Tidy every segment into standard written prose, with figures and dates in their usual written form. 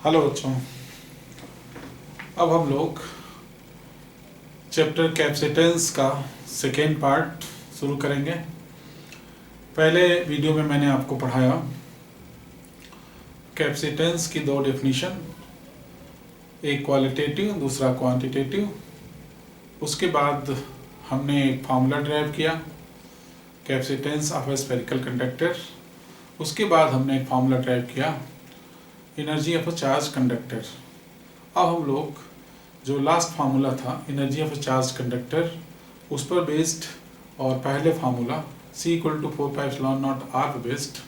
Hello बच्चों, अब हम लोग चैप्टर कैपेसिटेंस का सेकेंड पार्ट शुरू करेंगे। पहले वीडियो में मैंने आपको पढ़ाया कैपेसिटेंस की दो डेफिनेशन, एक क्वालिटेटिव दूसरा क्वांटिटेटिव। उसके बाद हमने एक फार्मूला ड्राइव किया capacitance of A spherical conductor. उसके बाद हमने एक फार्मूला ड्राइव किया energy of a charge conductor. अब हम लोग जो लास्ट फार्मूला था energy of a charge conductor उस पर बेस्ड और पहले फार्मूला C = 4πε0 R पर बेस्ड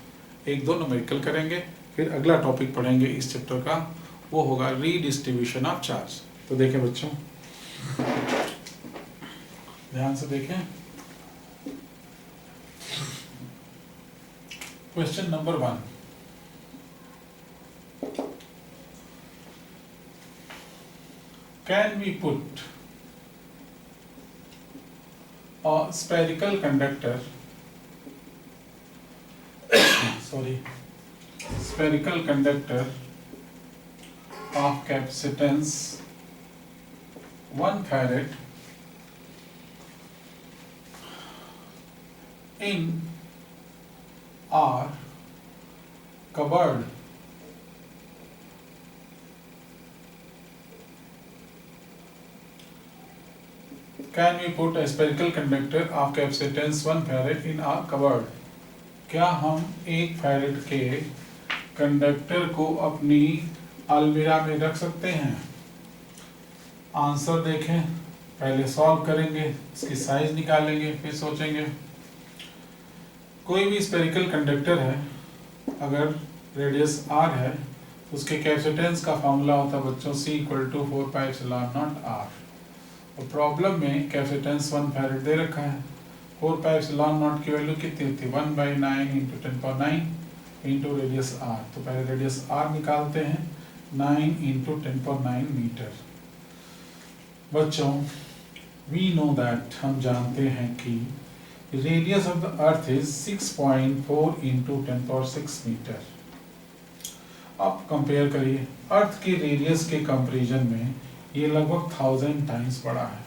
एक दो न्यूमेरिकल करेंगे। फिर अगला टॉपिक पढ़ेंगे इस चैप्टर का, वो होगा रीडिस्ट्रीब्यूशन ऑफ चार्ज। तो देखें बच्चों, ध्यान से देखें। Question number 1, can we put a spherical conductor spherical conductor of capacitance 1 farad in our cupboard Can we put a spherical conductor of capacitance 1 farad in our cupboard? क्या हम 1 farad के conductor को अपनी अलमीरा में रख सकते हैं? आंसर देखें, पहले सॉल्व करेंगे, इसकी साइज निकालेंगे, फिर सोचेंगे। कोई भी स्फेरिकल कंडक्टर है, अगर रेडियस r है, उसके कैपेसिटेंस का फॉर्मूला होता है बच्चों C = 4πε0 R। प्रॉब्लम में कैपेसिटेंस 1 फैरेड दे रखा है। 4πε0 की वैल्यू कितनी होती है? 1/9 × 10⁹ इंटू रेडियस r। तो पहले रेडियस r निकालते हैं, 9 × 10⁹ मीटर। बच्चों, वी नो दैट, हम जानते हैं कि radius of the earth is 6.4 × 10⁶ metre. अब कंपेयर करिए, अर्थ के रेडियस के कंपैरिजन में ये लगभग 1000 टाइम्स बड़ा है।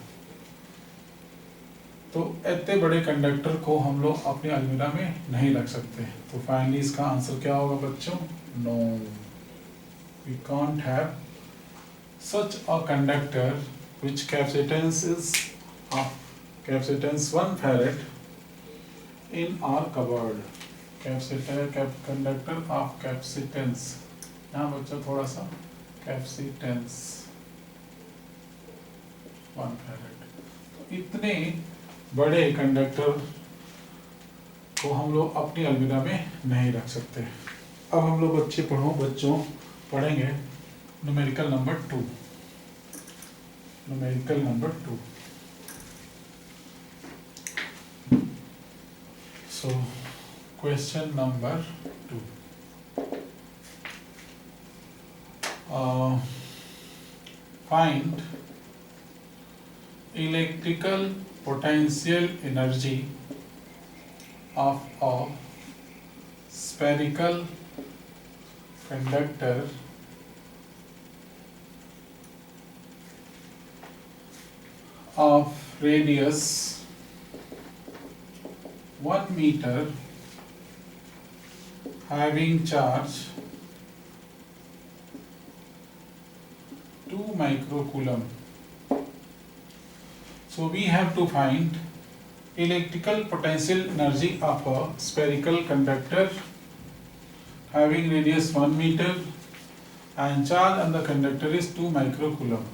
तो इतने बड़े कंडक्टर को हम लोग अपने अलमीरा में नहीं रख सकते। तो फाइनली इसका आंसर क्या होगा बच्चों? No, we can't have such a conductor which capacitance is of capacitance 1 farad in our cupboard. Conductor of capacitance, यहाँ बच्चों थोड़ा सा कैपेसिटेंस 1 फैरेड। तो इतने बड़े कंडक्टर को हम लोग अपनी अलमीरा में नहीं रख सकते। अब हम लोग बच्चों पढ़ेंगे numerical number 2। Numerical number 2। So question number 2, find electrical potential energy of a spherical conductor of radius 1 meter having charge 2 microcoulomb. So we have to find electrical potential energy of a spherical conductor having radius 1 meter and charge on the conductor is 2 microcoulomb.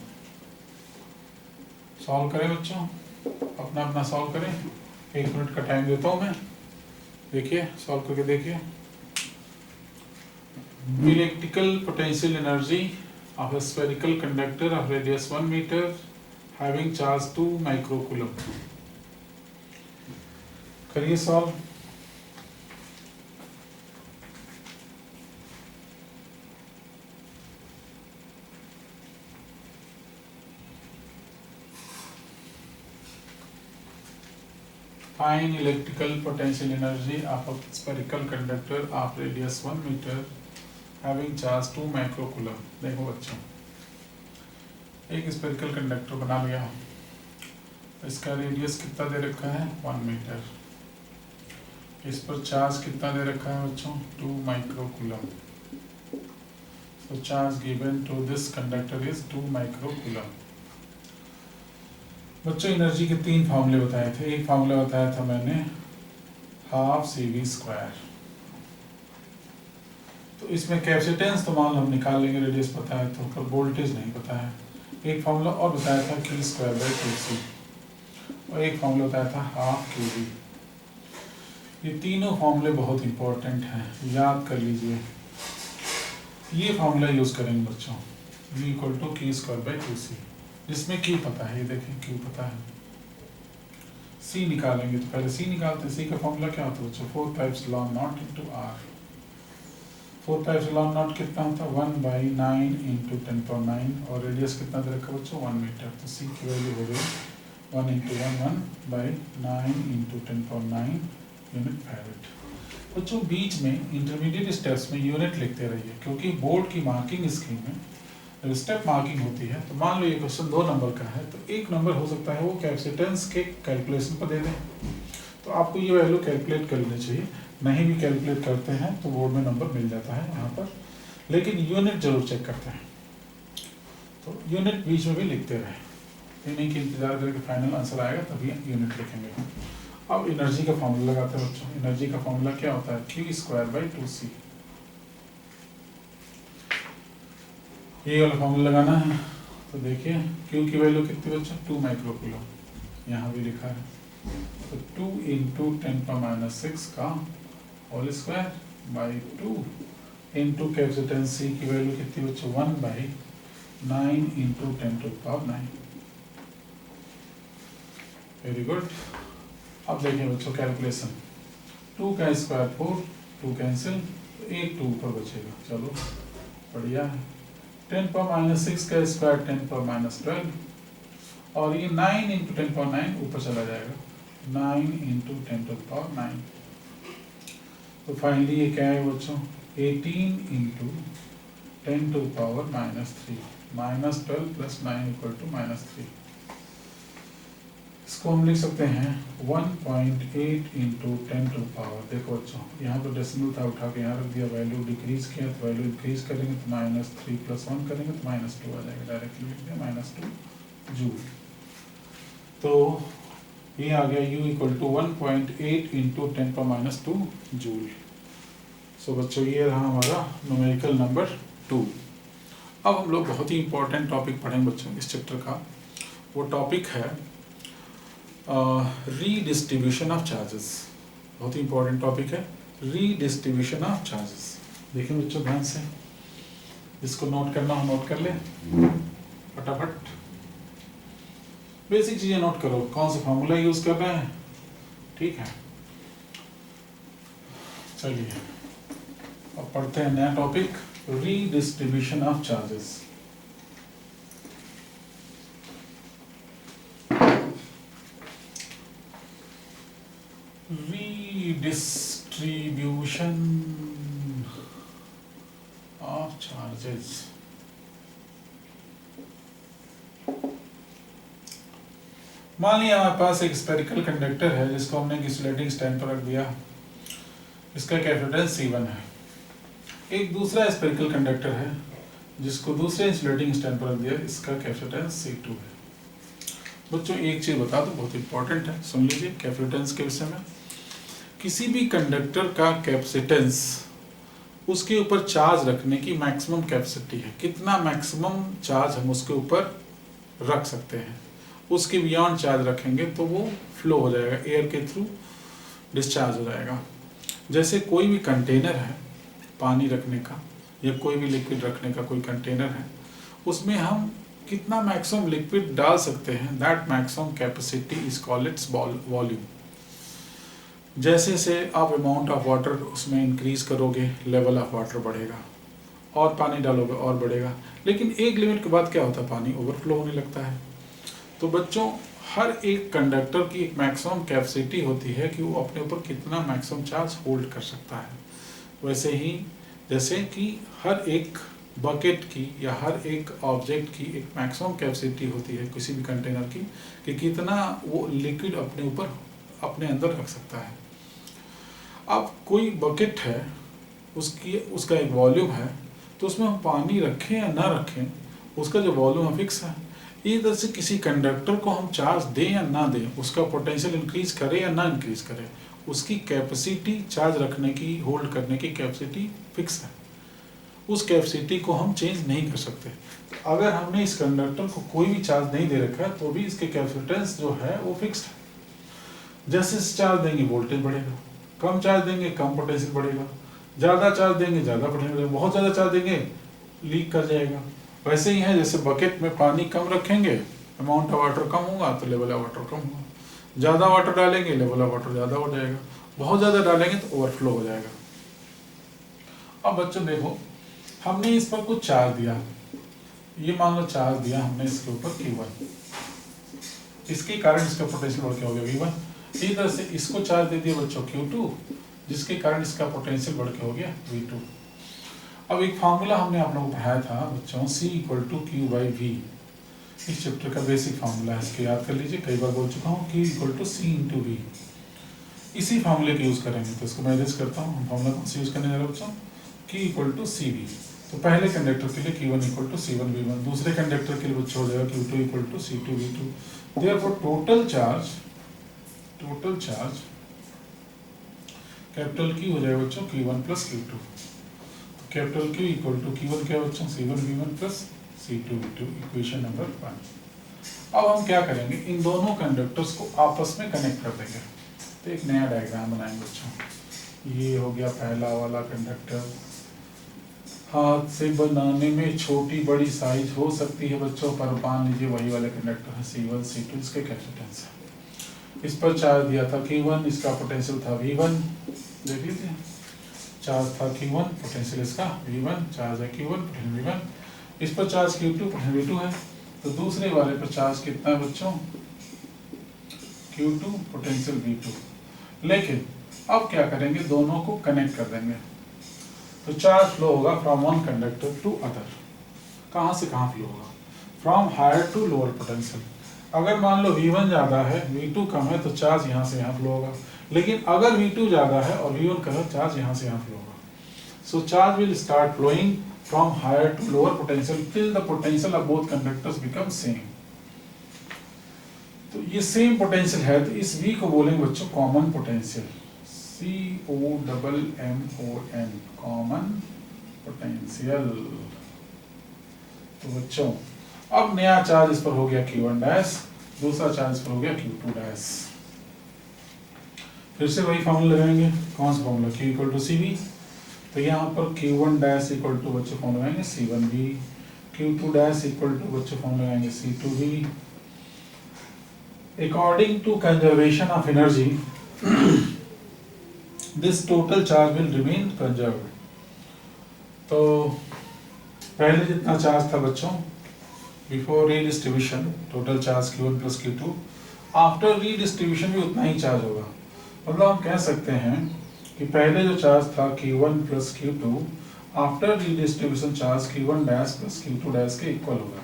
Solve करें बच्चों, अपना अपना solve करें। 1 minute का time देता हूँ मैं, देखिए सॉल्व करके देखिए। Electrical potential energy of a spherical conductor of radius 1 meter having charge 2 microcoulomb। करिए solve. Find electrical potential energy of a spherical conductor of radius 1 meter having charge 2 microcoulomb. देखो बच्चों, एक स्फेरिकल कंडक्टर बना लिया, इसका radius कितना दे रखा है 1 मीटर, इस पर चार्ज कितना दे रखा है बच्चों 2 माइक्रोकूलम। तो charge given to this conductor is 2 microcoulomb. बच्चों एनर्जी के 3 फार्मूले बताए थे। एक फार्मूला बताया था मैंने हाफ CV²। तो इसमें कैपेसिटेंस तो मान लो हम निकाल लेंगे, रेडियस पता है तो, पर वोल्टेज नहीं पता है। एक फार्मूला और बताया था Q²/2C, और एक फार्मूला बताया था हाफ QV। ये तीनों फार्मूले बहुत इंपॉर्टेंट हैं, याद कर लीजिए। ये फार्मूला यूज करेंगे बच्चों, V = Q²/2C, जिसमें Q पता है, ये देखें Q पता है। C निकालेंगे तो पहले C निकालते हैं। C का फार्मूला क्या होता है बच्चों 4πε0 × R। 4πε0 कितना होता है 1/9 × 10⁹, और रेडियस कितना दे रखा बच्चों 1 मीटर। तो C की वैल्यू हो गई 1 × 1/9 × 10⁹ यूनिट फैरेड। बच्चों बीच में इंटरमीडिएट स्टेप्स में यूनिट लिखते रहिए, क्योंकि बोर्ड की मार्किंग स्कीम में जब स्टेप मार्किंग होती है तो मान लो ये क्वेश्चन 2 नंबर का है, तो 1 नंबर हो सकता है वो कैपेसिटेंस के कैलकुलेशन पर दे दें, तो आपको ये वैल्यू कैलकुलेट कर लेनी चाहिए। नहीं भी कैलकुलेट करते हैं तो बोर्ड में नंबर मिल जाता है यहाँ पर, लेकिन यूनिट जरूर चेक करते हैं। तो यूनिट बीच में भी लिखते रहे, ये नहीं कि इंतजार करके फाइनल आंसर आएगा तभी यूनिट लिखेंगे। अब एनर्जी का फॉर्मूला लगाते हैं बच्चों। एनर्जी का फॉर्मूला क्या होता है Q²/2C। ये वाला फॉर्मूला लगाना है। तो देखिए Q की वैल्यू कितनी बच्चों 2 माइक्रोकूलम, यहाँ भी लिखा है। तो 2 × 10⁻⁶ का whole square by 2 into capacitance C की वैल्यू कितनी बच्चों 1/9 × 10⁹। Very good. अब देखिए बच्चों कैलकुलेशन, 2 का स्क्वायर 4, 2 कैंसिल, तो एक 2 ऊपर बचेगा, चलो बढ़िया है। 10⁻⁶ का स्क्वायर 10⁻12, और ये 9 × 10⁹ ऊपर चला जाएगा 9 × 10⁹। तो फाइनली ये क्या है बच्चों 18 × 10⁻³ -3, -12 + 9 = -3। इसको हम लिख सकते हैं 1.8 × 10⁻। देखो बच्चों यहाँ पर डेसिमल था, उठा के यहाँ रख दिया, वैल्यू डिक्रीज किया तो वैल्यू इंक्रीज करेंगे तो -3 + 1 करेंगे तो -2 आ जाएगा, डायरेक्टली लिख दिया -2 जूल। तो ये आ गया U = 1.8 × 10⁻² जूल। सो बच्चों ये रहा हमारा न्यूमेरिकल नंबर 2। अब हम लोग बहुत ही इंपॉर्टेंट टॉपिक पढ़ेंगे बच्चों इस चैप्टर का। वो टॉपिक है रीडिस्ट्रीब्यूशन ऑफ चार्जेस। बहुत ही इंपॉर्टेंट टॉपिक है रीडिस्ट्रीब्यूशन ऑफ चार्जेस। देखिए बच्चों ध्यान से, जिसको नोट करना हो नोट कर ले फटाफट। बेसिक चीजें नोट करो, कौन सा फॉर्मूला यूज कर रहे हैं, ठीक है। चलिए अब पढ़ते हैं नया topic redistribution of charges. Redistribution of charges। मान लिया हमारे पास एक स्फेरिकल कंडक्टर है जिसको हमने इंसुलेटिंग स्टैंड पर रख दिया, इसका कैपेसिटेंस C1 है। एक दूसरा स्फेरिकल कंडक्टर है जिसको दूसरे इंसुलेटिंग स्टैंड पर रख दिया, इसका कैपेसिटेंस C2 है। बच्चों एक चीज बता दो बहुत इंपॉर्टेंट है, सुन लीजिए कैपेसिटेंस के विषय में। किसी भी कंडक्टर का कैपेसिटेंस उसके ऊपर चार्ज रखने की मैक्सिमम कैपेसिटी है, कितना मैक्सिमम चार्ज हम उसके ऊपर रख सकते हैं। उसके बियॉन्ड चार्ज रखेंगे तो वो फ्लो हो जाएगा, एयर के थ्रू डिस्चार्ज हो जाएगा। जैसे कोई भी कंटेनर है पानी रखने का या कोई भी लिक्विड रखने का कोई कंटेनर है, उसमें हम कितना मैक्सिमम लिक्विड डाल सकते हैं, that maximum capacity is called its volume. जैसे जैसे आप अमाउंट ऑफ वाटर उसमें इंक्रीज करोगे, लेवल ऑफ वाटर बढ़ेगा, और पानी डालोगे और बढ़ेगा, लेकिन एक लिमिट के बाद क्या होता है, पानी ओवरफ्लो होने लगता है। तो बच्चों हर एक कंडक्टर की एक मैक्सिमम कैपेसिटी होती है कि वो अपने ऊपर कितना मैक्सिमम चार्ज होल्ड कर सकता है। वैसे ही जैसे कि हर एक बकेट की या हर एक ऑब्जेक्ट की एक मैक्सिमम कैपेसिटी होती है किसी भी कंटेनर की, कि कितना वो लिक्विड अपने ऊपर अपने अंदर रख सकता है। अब कोई बकेट है, उसका एक वॉल्यूम है, तो उसमें हम पानी रखें या ना रखें, उसका जो वॉल्यूम है फिक्स है। इधर से किसी कंडक्टर को हम चार्ज दें या ना दें, उसका पोटेंशियल इंक्रीज करें या ना इंक्रीज करें, उसकी कैपेसिटी, चार्ज रखने की, होल्ड करने की कैपेसिटी फिक्स है। उस कैपेसिटी को हम चेंज नहीं कर सकते। तो अगर हमने इस कंडक्टर को कोई भी चार्ज नहीं दे रखा है तो भी इसके कैपेसिटेंस जो है वो फिक्स्ड है। जैसे चार्ज देंगे वोल्टेज बढ़ेगा, कम चार्ज देंगे कम पोटेंशियल बढ़ेगा, ज़्यादा चार्ज देंगे ज़्यादा पोटेंशियल बढ़ेगा, बहुत ज़्यादा चार्ज देंगे लीक कर जाएगा। वैसे ही है, जैसे बकेट में पानी कम रखेंगे, अमाउंट ऑफ वाटर कम होगा तो लेवल ऑफ वाटर कम होगा, ज़्यादा वाटर डालेंगे लेवल ऑफ वाटर ज़्यादा हो जाएगा, बहुत ज़्यादा डालेंगे तो ओवरफ्लो हो जाएगा। अब बच्चों देखो, हमने इस पर कुछ चार्ज दिया, ये मान लो चार्ज दिया हमने इसके ऊपर Q1, इसके कारण इसका पोटेंशियल बढ़ के हो गया V1। इधर से इसको चार्ज दे दिया बच्चों Q2, जिसके कारण इसका पोटेंशियल बढ़ के हो गया V2। अब एक फार्मूला हमने आप लोगों को पढ़ाया था बच्चों, C = Q/V, इस चैप्टर का बेसिक फार्मूला है, इसको याद कर लीजिए, कई बार बोल चुका हूँ, Q = C × V। इसी फार्मूले का यूज़ करेंगे, तो इसको मैं एड्रेस करता हूँ। फार्मूला कौन सा यूज़ करने जा रहे हैं बच्चों, Q = CV। तो पहले कंडक्टर के लिए Q1 = C1V1, दूसरे कंडक्टर के लिए बच्चों हो जाएगा Q2 = C2V2। Therefore total charge capital Q हो जाएगा बच्चों Q1 + Q2। Capital Q = Q1 क्या बच्चों, C1V1 + C2V2, इक्वेशन नंबर 1। अब हम क्या करेंगे, इन दोनों कंडक्टर्स को आपस में कनेक्ट कर देंगे। तो एक नया डायग्राम बनाएंगे बच्चों। ये हो गया पहला वाला कंडक्टर, हाथ से बनाने में छोटी बड़ी साइज हो सकती है बच्चों, पर मान लीजिए वही वाले कंडक्टर है C1 C2, इसके कैपेसिटेंस है। इस पर चार्ज दिया था Q1, इसका पोटेंशियल था V1, देख लीजिए, चार्ज था Q1, पोटेंशियल इसका V1, चार्ज है Q1, पोटेंशियल V1। इस पर चार्ज Q2, पोटेंशियल V2 है। तो दूसरे वाले पर चार्ज कितना है बच्चों, Q2, पोटेंशियल V2। लेकिन अब क्या करेंगे, दोनों को कनेक्ट कर देंगे, तो चार्ज फ्लो होगा from one conductor to other. कहाँ से कहाँ फ्लो होगा, from higher to lower potential. अगर मान लो V1 ज़्यादा है, V2 कम है, तो चार्ज यहाँ से यहाँ फ्लो होगा। लेकिन अगर V2 ज़्यादा है और V1 कम है, चार्ज यहाँ से यहाँ फ्लो होगा। So charge will start flowing from higher to lower potential till the potential of both conductors become same. तो ये सेम पोटेंशियल है, तो इस V को बोलेंगे बच्चों common potential, COMMON, common potential. तो बच्चों अब नया चार्ज इस पर हो गया Q1 डैश, दूसरा चार्ज इस पर हो गया Q2 डैश। फिर से वही फॉर्मूला लगाएंगे, कौन सा फॉर्मूला, Q = CV। तो यहाँ पर Q1 डैश = बच्चों फॉर्मूला लगाएंगे C1V, Q2 डैश = बच्चों फॉर्मूला लगाएंगे C2V। According to conservation of energy, this total charge will remain conserved। तो पहले जितना चार्ज था बच्चों before redistribution, total charge Q1 + Q2, after redistribution भी उतना ही चार्ज होगा। मतलब हम कह सकते हैं कि पहले जो चार्ज था Q1 + Q2, after redistribution charge Q1 dash + Q2 dash के इक्वल होगा।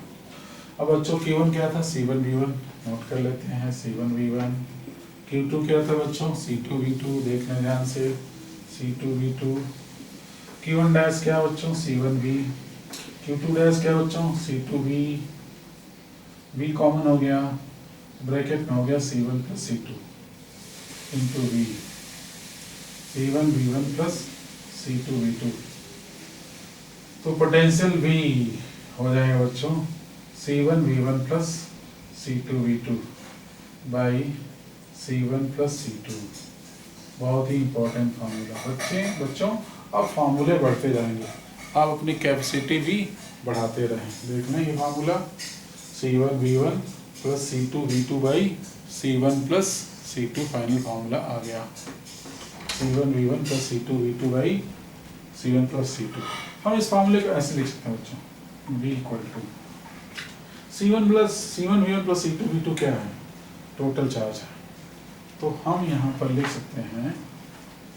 अब बच्चों Q1 क्या था, C1V1, नोट कर लेते हैं, C1V1। Q2 क्या था बच्चों, C2V2, देख लें ध्यान से, C2V2। Q1 डैश क्या बच्चों, C1V। Q2 डैश क्या बच्चों, C2V। V कॉमन हो गया, ब्रैकेट में हो गया C1 + C2 into V, C1V1 + C2V2। तो पोटेंशियल V हो जाएगा बच्चों C1V1 + C2V2 by C1 + C2। बहुत ही इंपॉर्टेंट फार्मूला बच्चों। अब फार्मूले बढ़ते जाएंगे, आप अपनी कैपेसिटी भी बढ़ाते रहें। देखना ये formula C1V1 + C2V2 by C1 + C2, final formula आ गया, C1V1 + C2V2 by C1 + C2। हम इस फार्मूले को ऐसे लिख सकते हैं बच्चों, V = C1V1 + C2V2 क्या है, टोटल चार्ज है। तो हम यहाँ पर लिख सकते हैं,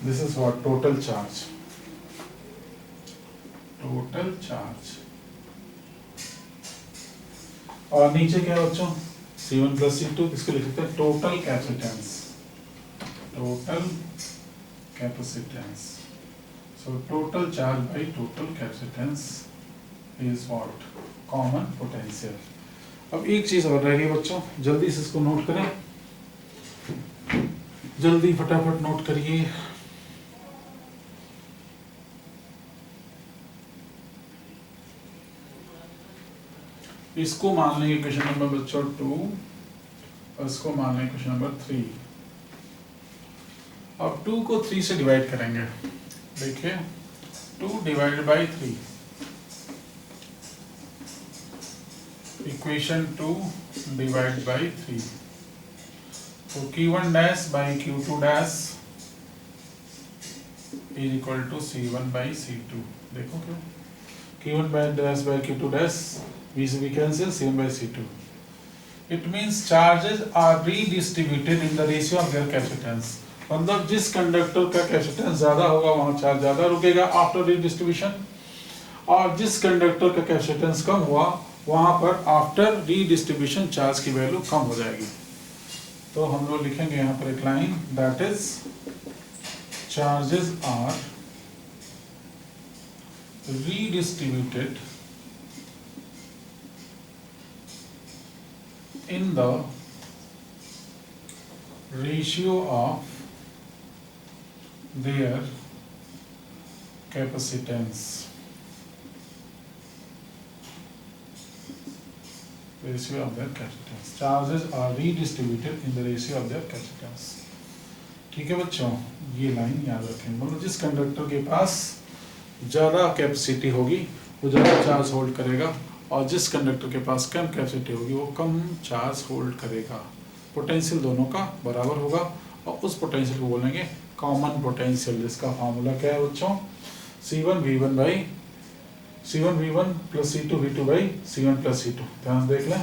this is what total charge. Total charge. और नीचे क्या है बच्चों, C1 प्लस C2, इसको लिख सकते हैं total capacitance, total capacitance. So total charge by total capacitance is what, common potential. अब एक चीज और रह गई बच्चों, जल्दी से इसको नोट करें, जल्दी फटाफट नोट करिए। इसको मान लेंगे क्वेश्चन नंबर बच्चों 2 और इसको मान लेंगे क्वेश्चन नंबर 3। अब 2 को 3 से डिवाइड करेंगे। देखिए 2 divided by 3, equation 2 divide by 3, तो Q1 dash by Q2 dash is equal to C1 by C2। देखो क्यों, Q1 dash by Q2 dash we cancel C1 by C2. It means charges are redistributed in the ratio of their capacitance. मतलब जिस conductor का capacitance ज्यादा होगा वहां charge ज्यादा रुकेगा आफ्टर रीडिस्ट्रीब्यूशन, और जिस कंडक्टर का कैपेसिटेंस कम हुआ वहां पर आफ्टर रीडिस्ट्रीब्यूशन चार्ज की वैल्यू कम हो जाएगी। तो हम लोग लिखेंगे यहाँ पर एक line, that is charges are redistributed in the ratio of their capacitance, ratio of their capacitance, charges are redistributed in the ratio of their capacitance। ठीक है बच्चों, ये लाइन याद रखें, मतलब जिस कंडक्टर के पास ज़्यादा कैपेसिटी होगी वो ज़्यादा चार्ज होल्ड करेगा, और जिस कंडक्टर के पास कम कैपेसिटी होगी वो कम चार्ज होल्ड करेगा। पोटेंशियल दोनों का बराबर होगा, और उस पोटेंशियल को बोलेंगे कॉमन पोटेंशियल, जिसका फार्मूला क्या है बच्चों, C1V1 plus C2V2 by C1 plus C2। ध्यान से देख लें,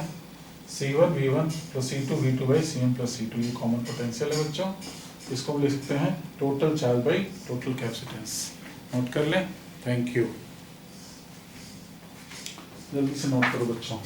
C1V1 plus C2V2 by C1 plus C2, ये कॉमन पोटेंशियल है बच्चों। इसको हम लिख सकते हैं total charge by total capacitance. Note कर लें, थैंक यू। जल्दी से नोट करो बच्चों।